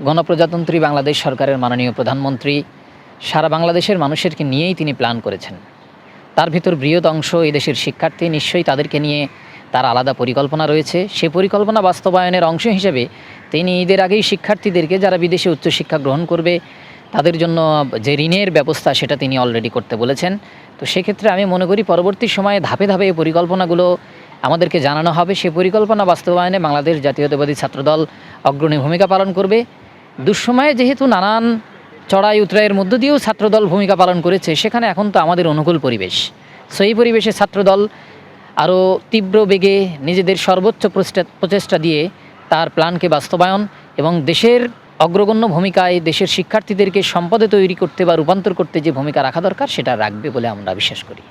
গণপ্রজাতন্ত্রী বাংলাদেশ সরকারের মাননীয় প্রধানমন্ত্রী সারা বাংলাদেশের মানুষেরকে নিয়েই তিনি প্ল্যান করেছেন। তার ভিতর বৃহৎ অংশ এই দেশের শিক্ষার্থী, নিশ্চয়ই তাদেরকে নিয়ে তার আলাদা পরিকল্পনা রয়েছে। সে পরিকল্পনা বাস্তবায়নের অংশ হিসেবে তিনি ঈদের আগেই শিক্ষার্থীদেরকে, যারা বিদেশে উচ্চশিক্ষা গ্রহণ করবে, তাদের জন্য যে ঋণের ব্যবস্থা সেটা তিনি অলরেডি করতে বলেছেন। তো সেক্ষেত্রে আমি মনে করি পরবর্তী সময়ে ধাপে ধাপে এই পরিকল্পনাগুলো আমাদেরকে জানানো হবে। সে পরিকল্পনা বাস্তবায়নে বাংলাদেশ জাতীয়তাবাদী ছাত্রদল অগ্রণী ভূমিকা পালন করবে। দুঃসময়ে যেহেতু নানান চড়াই উতরাইয়ের মধ্য দিয়েও ছাত্রদল ভূমিকা পালন করেছে, সেখানে এখন তো আমাদের অনুকূল পরিবেশ। সো এই পরিবেশে ছাত্রদল আরও তীব্র বেগে নিজেদের সর্বোচ্চ প্রচেষ্টা দিয়ে তার প্ল্যানকে বাস্তবায়ন এবং দেশের অগ্রগণ্য ভূমিকায় দেশের শিক্ষার্থীদেরকে সম্পদে তৈরি করতে বা রূপান্তর করতে যে ভূমিকা রাখা দরকার সেটা রাখবে বলে আমরা বিশ্বাস করি।